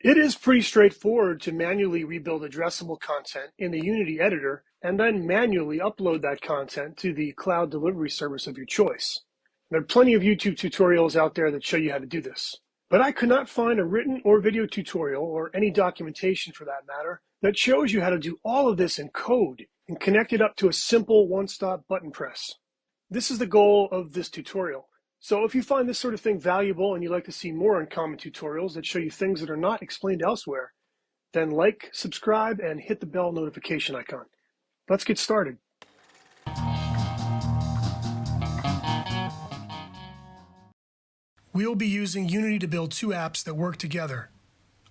It is pretty straightforward to manually rebuild addressable content in the Unity editor and then manually upload that content to the cloud delivery service of your choice. There are plenty of YouTube tutorials out there that show you how to do this. But I could not find a written or video tutorial, or any documentation for that matter, that shows you how to do all of this in code and connect it up to a simple one-stop button press. This is the goal of this tutorial. So if you find this sort of thing valuable and you'd like to see more uncommon tutorials that show you things that are not explained elsewhere, then like, subscribe, and hit the bell notification icon. Let's get started. We will be using Unity to build two apps that work together.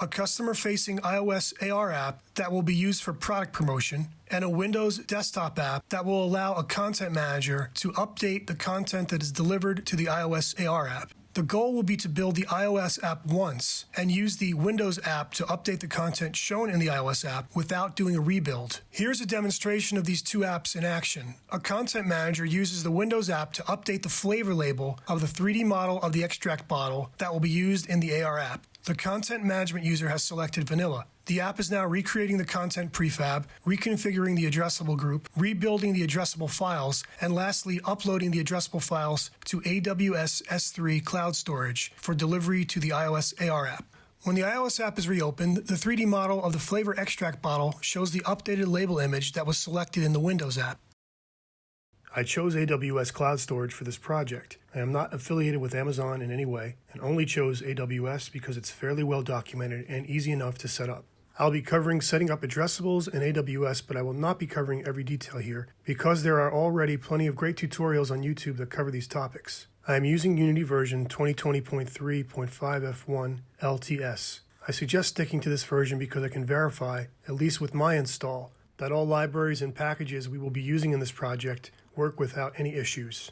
A customer-facing iOS AR app that will be used for product promotion, and a Windows desktop app that will allow a content manager to update the content that is delivered to the iOS AR app. The goal will be to build the iOS app once and use the Windows app to update the content shown in the iOS app without doing a rebuild. Here's a demonstration of these two apps in action. A content manager uses the Windows app to update the flavor label of the 3D model of the extract bottle that will be used in the AR app. The content management user has selected vanilla. The app is now recreating the content prefab, reconfiguring the addressable group, rebuilding the addressable files, and lastly, uploading the addressable files to AWS S3 cloud storage for delivery to the iOS AR app. When the iOS app is reopened, the 3D model of the flavor extract bottle shows the updated label image that was selected in the Windows app. I chose AWS Cloud Storage for this project. I am not affiliated with Amazon in any way and only chose AWS because it's fairly well documented and easy enough to set up. I'll be covering setting up addressables in AWS, but I will not be covering every detail here because there are already plenty of great tutorials on YouTube that cover these topics. I am using Unity version 2020.3.5F1 LTS. I suggest sticking to this version because I can verify, at least with my install, that all libraries and packages we will be using in this project work without any issues.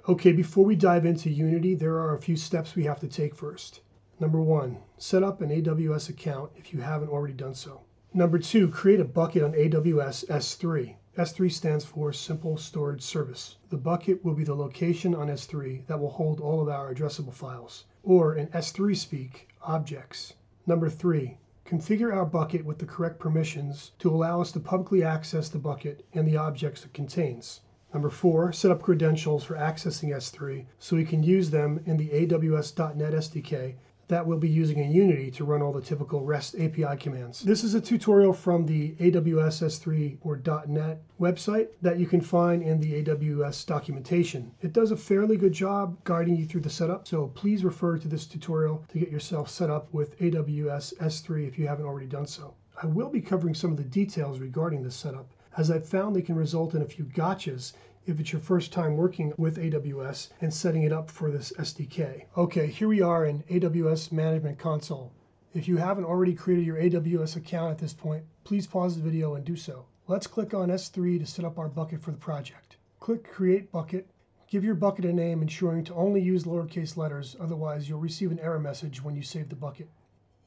Okay, before we dive into Unity, there are a few steps we have to take first. Number 1, set up an AWS account if you haven't already done so. Number 2, create a bucket on AWS S3. S3 stands for Simple Storage Service. The bucket will be the location on S3 that will hold all of our addressable files, or in S3 speak, objects. Number 3, configure our bucket with the correct permissions to allow us to publicly access the bucket and the objects it contains. Number 4, set up credentials for accessing S3 so we can use them in the AWS.NET SDK that we'll be using in Unity to run all the typical REST API commands. This is a tutorial from the AWS S3 or .NET website that you can find in the AWS documentation. It does a fairly good job guiding you through the setup, so please refer to this tutorial to get yourself set up with AWS S3 if you haven't already done so. I will be covering some of the details regarding this setup, as I've found they can result in a few gotchas if it's your first time working with AWS and setting it up for this SDK. Okay, here we are in AWS Management Console. If you haven't already created your AWS account at this point, please pause the video and do so. Let's click on S3 to set up our bucket for the project. Click Create Bucket. Give your bucket a name, ensuring to only use lowercase letters, otherwise you'll receive an error message when you save the bucket.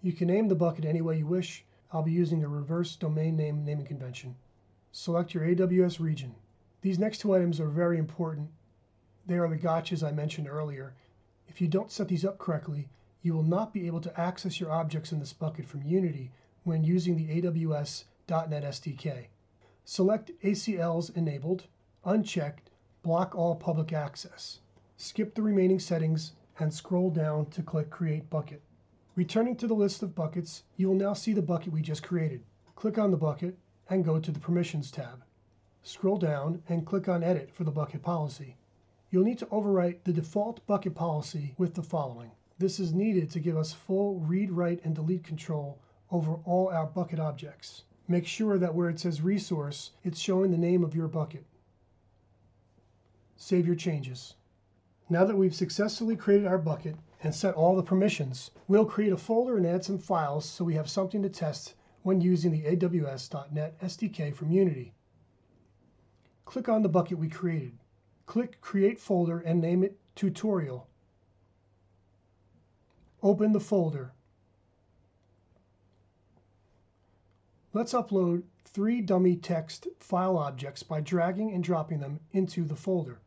You can name the bucket any way you wish. I'll be using the reverse domain name naming convention. Select your AWS region. These next two items are very important. They are the gotchas I mentioned earlier. If you don't set these up correctly, you will not be able to access your objects in this bucket from Unity when using the AWS.NET SDK. Select ACLs enabled, unchecked, block all public access. Skip the remaining settings and scroll down to click Create Bucket. Returning to the list of buckets, you will now see the bucket we just created. Click on the bucket and go to the Permissions tab. Scroll down and click on Edit for the bucket policy. You'll need to overwrite the default bucket policy with the following. This is needed to give us full read, write, and delete control over all our bucket objects. Make sure that where it says resource, it's showing the name of your bucket. Save your changes. Now that we've successfully created our bucket and set all the permissions, we'll create a folder and add some files so we have something to test when using the AWS.NET SDK from Unity. Click on the bucket we created. Click Create Folder and name it Tutorial. Open the folder. Let's upload 3 dummy text file objects by dragging and dropping them into the folder.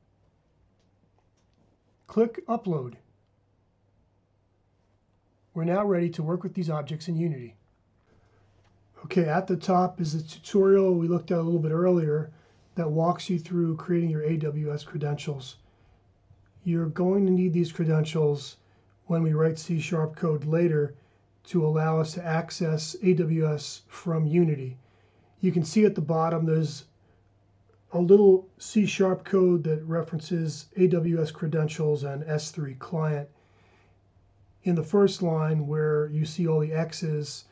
Click Upload. We're now ready to work with these objects in Unity. Okay, at the top is a tutorial we looked at a little bit earlier that walks you through creating your AWS credentials. You're going to need these credentials when we write C# code later to allow us to access AWS from Unity. You can see at the bottom there's a little C# code that references AWS credentials and S3 client. In the first line where you see all the X's,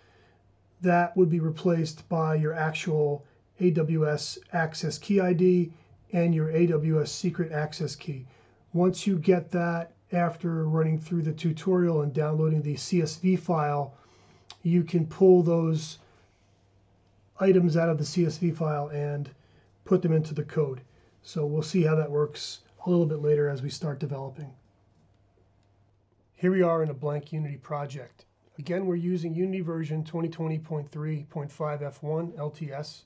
that would be replaced by your actual AWS access key ID and your AWS secret access key. Once you get that, after running through the tutorial and downloading the CSV file, you can pull those items out of the CSV file and put them into the code. So we'll see how that works a little bit later as we start developing. Here we are in a blank Unity project. Again, we're using Unity version 2020.3.5 F1 LTS.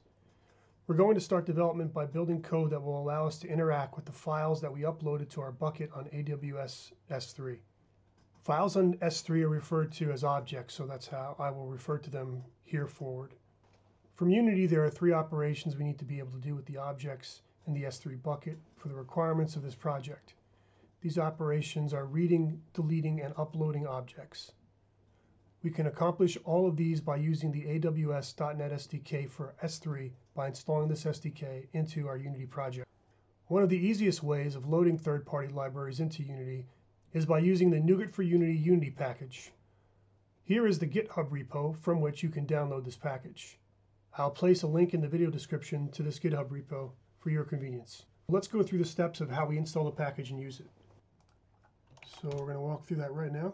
We're going to start development by building code that will allow us to interact with the files that we uploaded to our bucket on AWS S3. Files on S3 are referred to as objects, so that's how I will refer to them here forward. From Unity, there are 3 operations we need to be able to do with the objects in the S3 bucket for the requirements of this project. These operations are reading, deleting, and uploading objects. We can accomplish all of these by using the AWS.NET SDK for S3 by installing this SDK into our Unity project. One of the easiest ways of loading third-party libraries into Unity is by using the NuGetForUnity Unity package. Here is the GitHub repo from which you can download this package. I'll place a link in the video description to this GitHub repo for your convenience. Let's go through the steps of how we install the package and use it. So we're going to walk through that right now.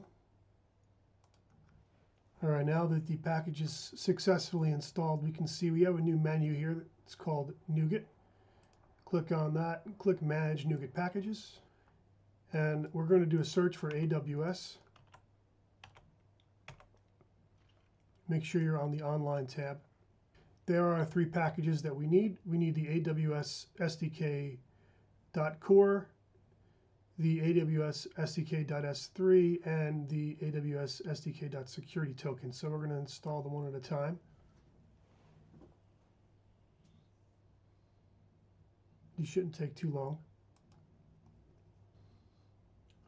All right, now that the package is successfully installed, we can see we have a new menu here that's called NuGet. Click on that and click Manage NuGet Packages. And we're going to do a search for AWS. Make sure you're on the Online tab. There are 3 packages that we need. We need the AWS SDK.core, the AWS SDK.S3, and the AWS SDK.security token. So we're going to install them one at a time. These shouldn't take too long.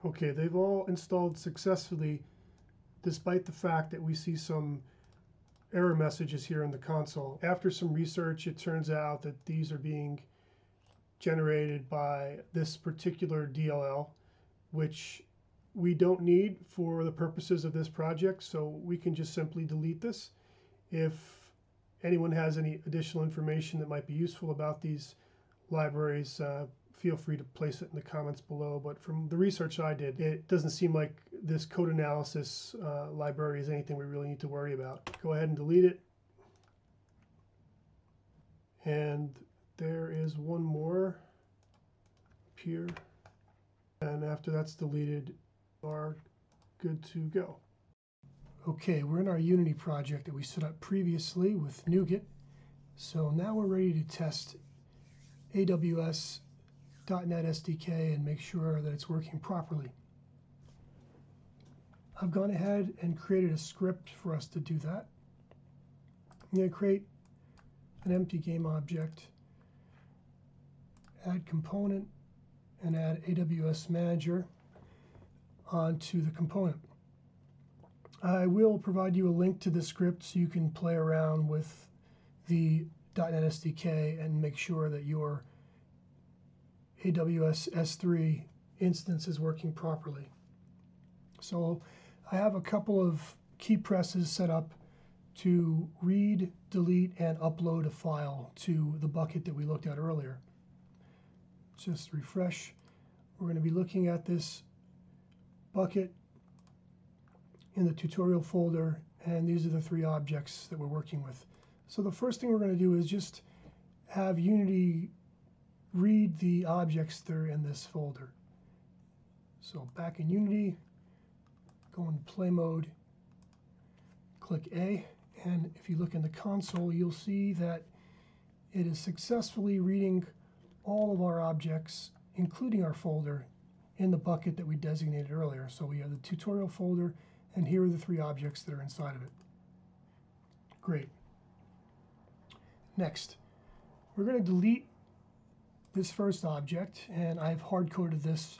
Okay, they've all installed successfully, despite the fact that we see some error messages here in the console. After some research, it turns out that these are being generated by this particular DLL, which we don't need for the purposes of this project, so we can just simply delete this. If anyone has any additional information that might be useful about these libraries, feel free to place it in the comments below. But from the research I did, it doesn't seem like this code analysis library is anything we really need to worry about. Go ahead and delete it. And there is one more up here. And after that's deleted, we are good to go. Okay, we're in our Unity project that we set up previously with NuGet. So now we're ready to test AWS.NET SDK and make sure that it's working properly. I've gone ahead and created a script for us to do that. I'm going to create an empty game object, add component, and add AWS Manager onto the component. I will provide you a link to the script so you can play around with the .NET SDK and make sure that your AWS S3 instance is working properly. So I have a couple of key presses set up to read, delete, and upload a file to the bucket that we looked at earlier. Just refresh. We're going to be looking at this bucket in the tutorial folder, and these are the 3 objects that we're working with. So the first thing we're going to do is just have Unity read the objects that are in this folder. So back in Unity, go into play mode, click A, and if you look in the console, you'll see that it is successfully reading all of our objects, including our folder, in the bucket that we designated earlier. So we have the tutorial folder And here are the 3 objects that are inside of it. Great. Next, we're going to delete this first object, and I've hard-coded this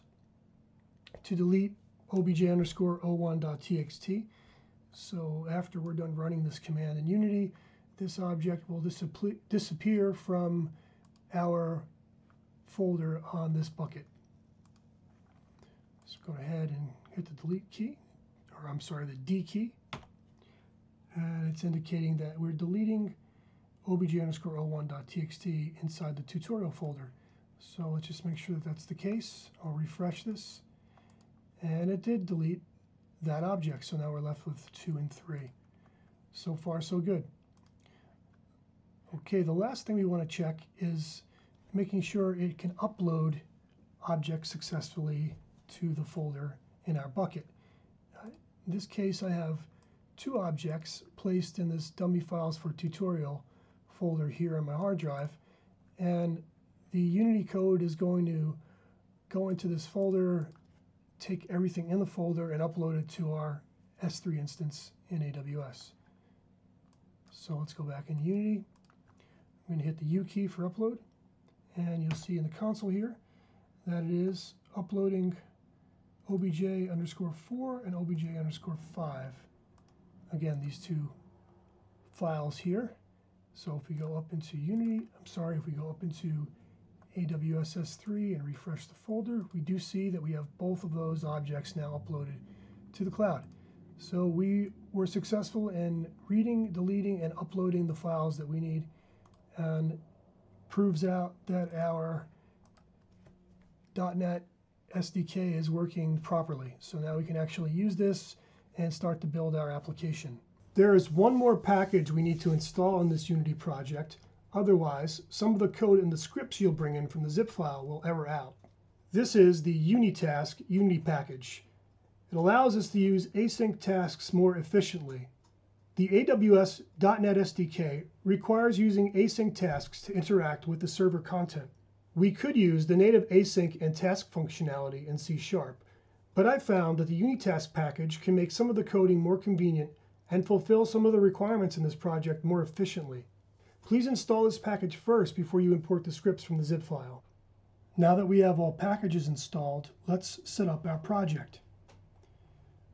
to delete obj_o1.txt. So after we're done running this command in Unity, this object will disappear from our folder on this bucket. Let's go ahead and hit the delete key, or I'm sorry, the D key. And it's indicating that we're deleting obj_o1.txt inside the tutorial folder. So let's just make sure that that's the case. I'll refresh this. And it did delete that object. So now we're left with 2 and 3. So far, so good. Okay, the last thing we want to check is making sure it can upload objects successfully to the folder in our bucket. In this case, I have 2 objects placed in this dummy files for tutorial folder here on my hard drive, and the Unity code is going to go into this folder, take everything in the folder, and upload it to our S3 instance in AWS. So let's go back in Unity. I'm going to hit the U key for upload, and you'll see in the console here that it is uploading obj_4 and obj_5. Again, these 2 files here. So if we go up into Unity, if we go up into AWS S3 and refresh the folder, we do see that we have both of those objects now uploaded to the cloud. So we were successful in reading, deleting, and uploading the files that we need, and proves out that our .NET SDK is working properly. So now we can actually use this and start to build our application. There is one more package we need to install in this Unity project. Otherwise, some of the code in the scripts you'll bring in from the zip file will error out. This is the Unitask Unity package. It allows us to use async tasks more efficiently. The AWS .NET SDK requires using async tasks to interact with the server content. We could use the native async and task functionality in C#, but I found that the Unitask package can make some of the coding more convenient and fulfill some of the requirements in this project more efficiently. Please install this package first before you import the scripts from the zip file. Now that we have all packages installed, let's set up our project.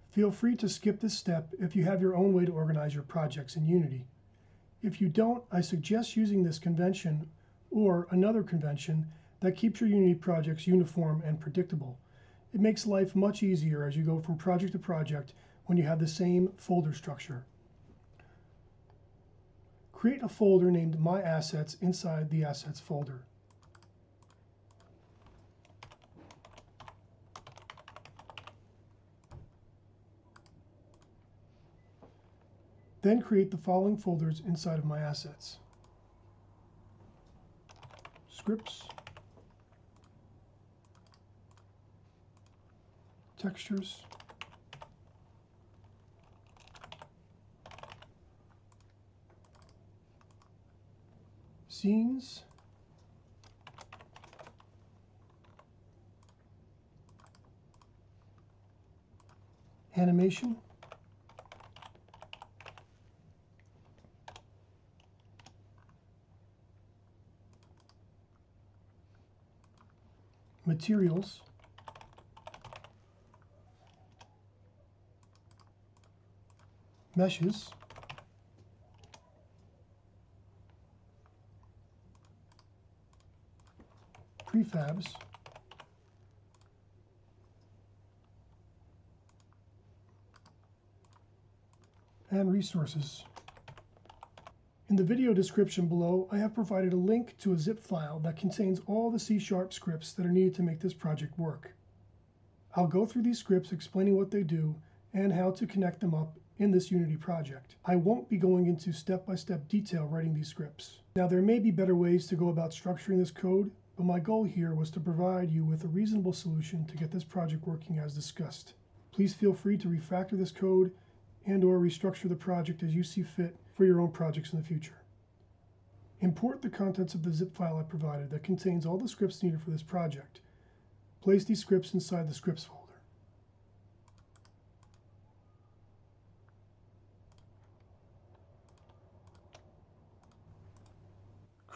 Feel free to skip this step if you have your own way to organize your projects in Unity. If you don't, I suggest using this convention or another convention that keeps your Unity projects uniform and predictable. It makes life much easier as you go from project to project when you have the same folder structure. Create a folder named My Assets inside the Assets folder. Then create the following folders inside of My Assets: Scripts, Textures, Scenes, Animation, Materials, Meshes, Prefabs, and Resources. In the video description below, I have provided a link to a zip file that contains all the C# scripts that are needed to make this project work. I'll go through these scripts explaining what they do and how to connect them up in this Unity project. I won't be going into step-by-step detail writing these scripts. Now, there may be better ways to go about structuring this code, but my goal here was to provide you with a reasonable solution to get this project working as discussed. Please feel free to refactor this code and/or restructure the project as you see fit for your own projects in the future. Import the contents of the zip file I provided that contains all the scripts needed for this project. Place these scripts inside the scripts folder.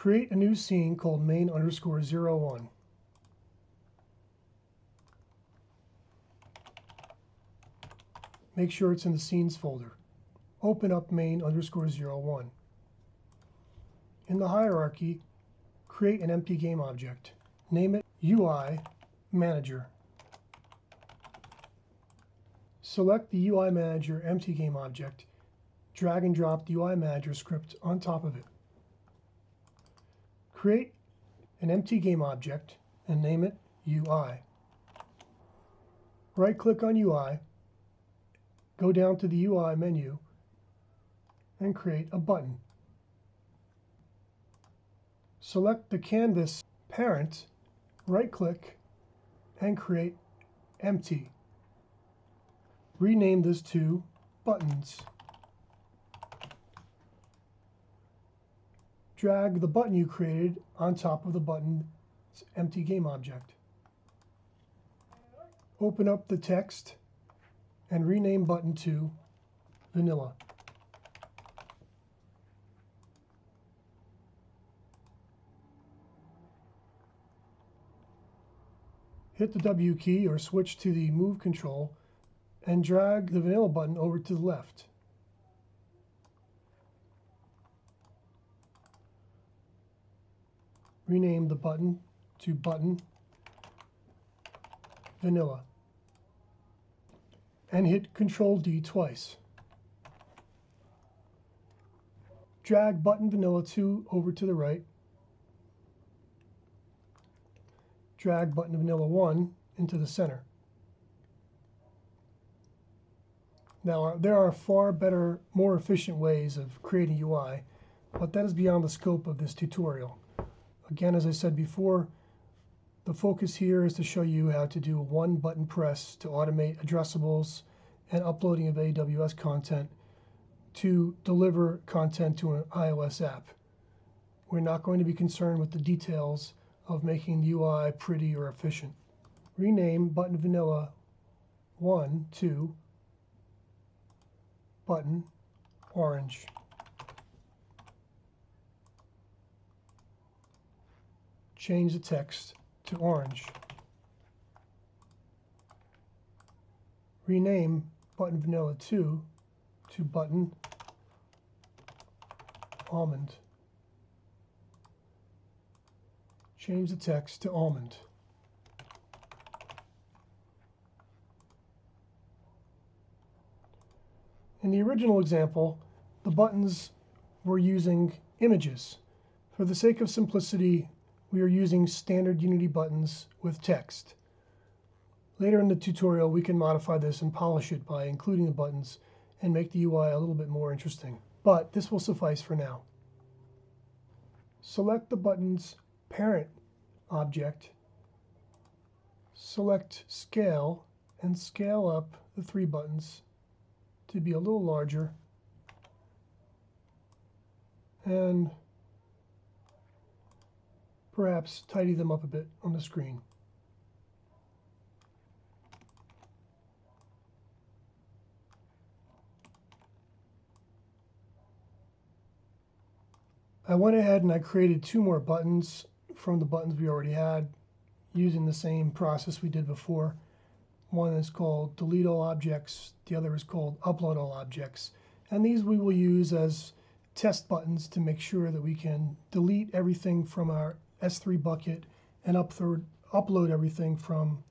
Create a new scene called main_01. Make sure it's in the scenes folder. Open up main_01. In the hierarchy, create an empty game object. Name it UI Manager. Select the UI Manager empty game object. Drag and drop the UI Manager script on top of it. Create an empty game object and name it UI. Right-click on UI, go down to the UI menu, and create a button. Select the canvas parent, right-click, and create empty. Rename this to buttons. Drag the button you created on top of the button's empty game object. Open up the text and rename button to vanilla. Hit the W key or switch to the move control and drag the vanilla button over to the left. Rename the button to button vanilla and hit Control D twice. Drag button vanilla 2 over to the right. Drag button vanilla 1 into the center. Now, there are far better, more efficient ways of creating UI, but that is beyond the scope of this tutorial. Again, as I said before, the focus here is to show you how to do one button press to automate addressables and uploading of AWS content to deliver content to an iOS app. We're not going to be concerned with the details of making the UI pretty or efficient. Rename button vanilla 1 to button orange. Change the text to orange. Rename button vanilla 2 to button almond. Change the text to almond. In the original example, the buttons were using images. For the sake of simplicity, we are using standard Unity buttons with text. Later in the tutorial, we can modify this and polish it by including the buttons and make the UI a little bit more interesting. But this will suffice for now. Select the button's parent object, select Scale, and scale up the 3 buttons to be a little larger, and perhaps tidy them up a bit on the screen. I went ahead and I created 2 more buttons from the buttons we already had using the same process we did before. One is called Delete All Objects, the other is called Upload All Objects. And these we will use as test buttons to make sure that we can delete everything from our S3 bucket and upload everything from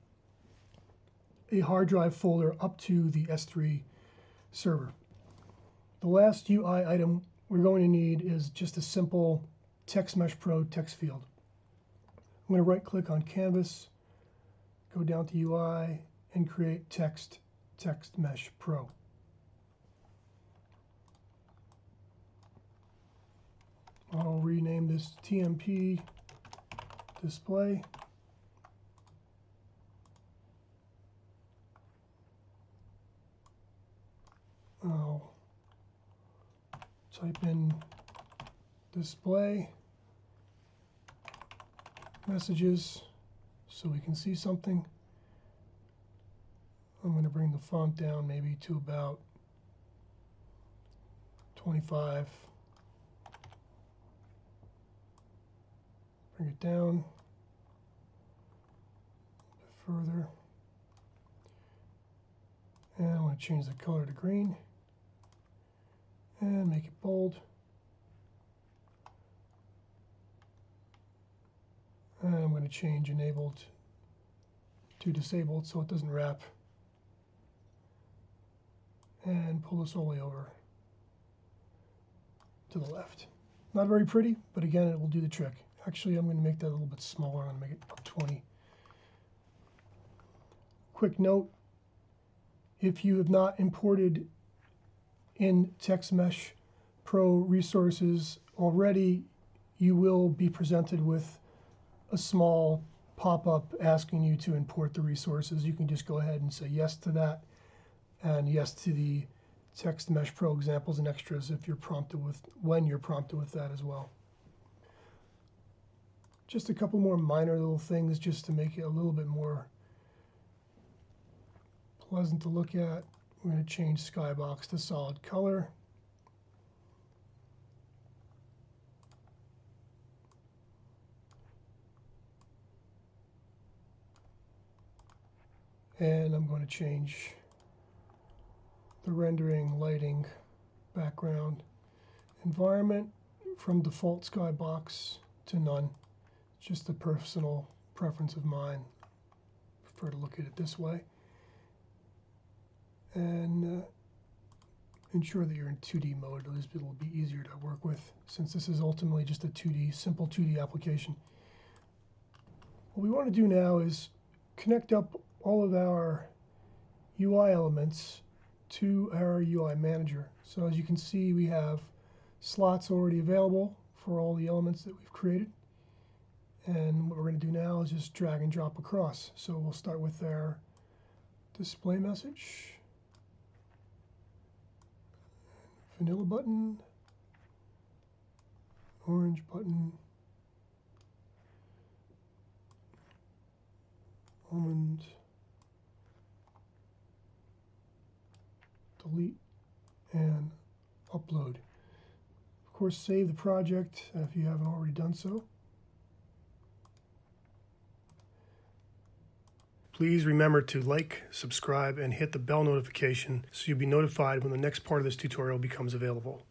a hard drive folder up to the S3 server. The last UI item we're going to need is just a simple Text Mesh Pro text field. I'm going to right click on Canvas, go down to UI, and create Text Mesh Pro. I'll rename this TMP display. I'll type in display messages so we can see something. I'm going to bring the font down maybe to about 25. Bring it down a bit further. And I'm going to change the color to green and make it bold. And I'm going to change enabled to disabled so it doesn't wrap. And pull this all the way over to the left. Not very pretty, but again, it will do the trick. Actually, I'm going to make that a little bit smaller. I'm going to make it about 20. Quick note, if you have not imported in TextMesh Pro resources already, you will be presented with a small pop-up asking you to import the resources. You can just go ahead and say yes to that, and yes to the TextMesh Pro examples and extras if you're prompted with, when you're prompted with that as well. Just a couple more minor little things just to make it a little bit more pleasant to look at. We're going to change Skybox to solid color. And I'm going to change the rendering, lighting, background, environment from default Skybox to none. It's just a personal preference of mine. I prefer to look at it this way. And ensure that you're in 2D mode. At least it will be easier to work with since this is ultimately just a 2D, simple 2D application. What we want to do now is connect up all of our UI elements to our UI manager. So as you can see, we have slots already available for all the elements that we've created. And what we're going to do now is just drag and drop across. So we'll start with our display message, vanilla button, orange button, almond, delete, and upload. Of course, save the project if you haven't already done so. Please remember to like, subscribe, and hit the bell notification so you'll be notified when the next part of this tutorial becomes available.